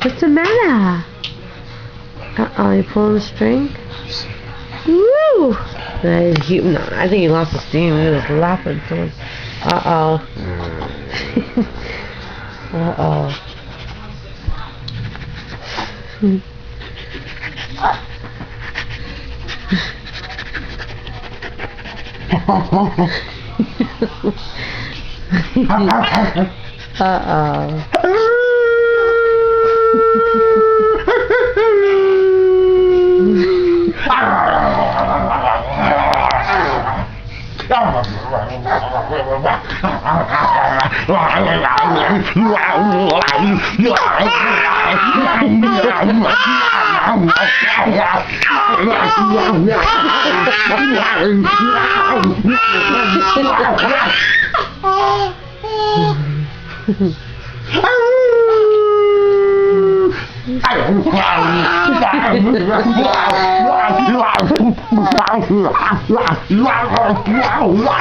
What's the matter? Uh-oh, you pulling the string? Woo! No, I think he lost the steam. He was laughing to him. Uh-oh. Uh-oh. Uh-oh.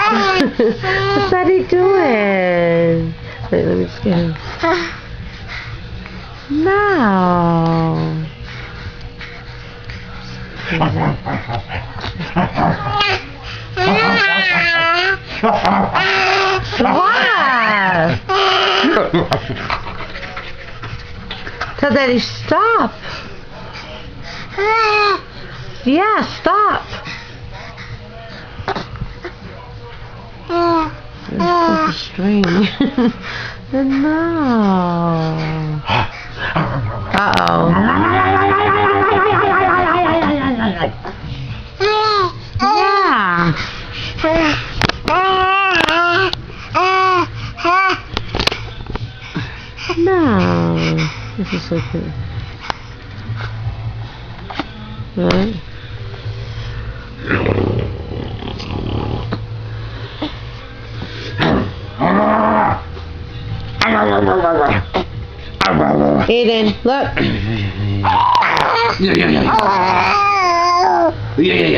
What's Daddy doing? Wait, let me just get him. No. What? Tell Daddy stop. Yeah, stop. There's the string. No. Uh-oh. Yeah. No. This is so cute. Right? Ayden, look. Yeah.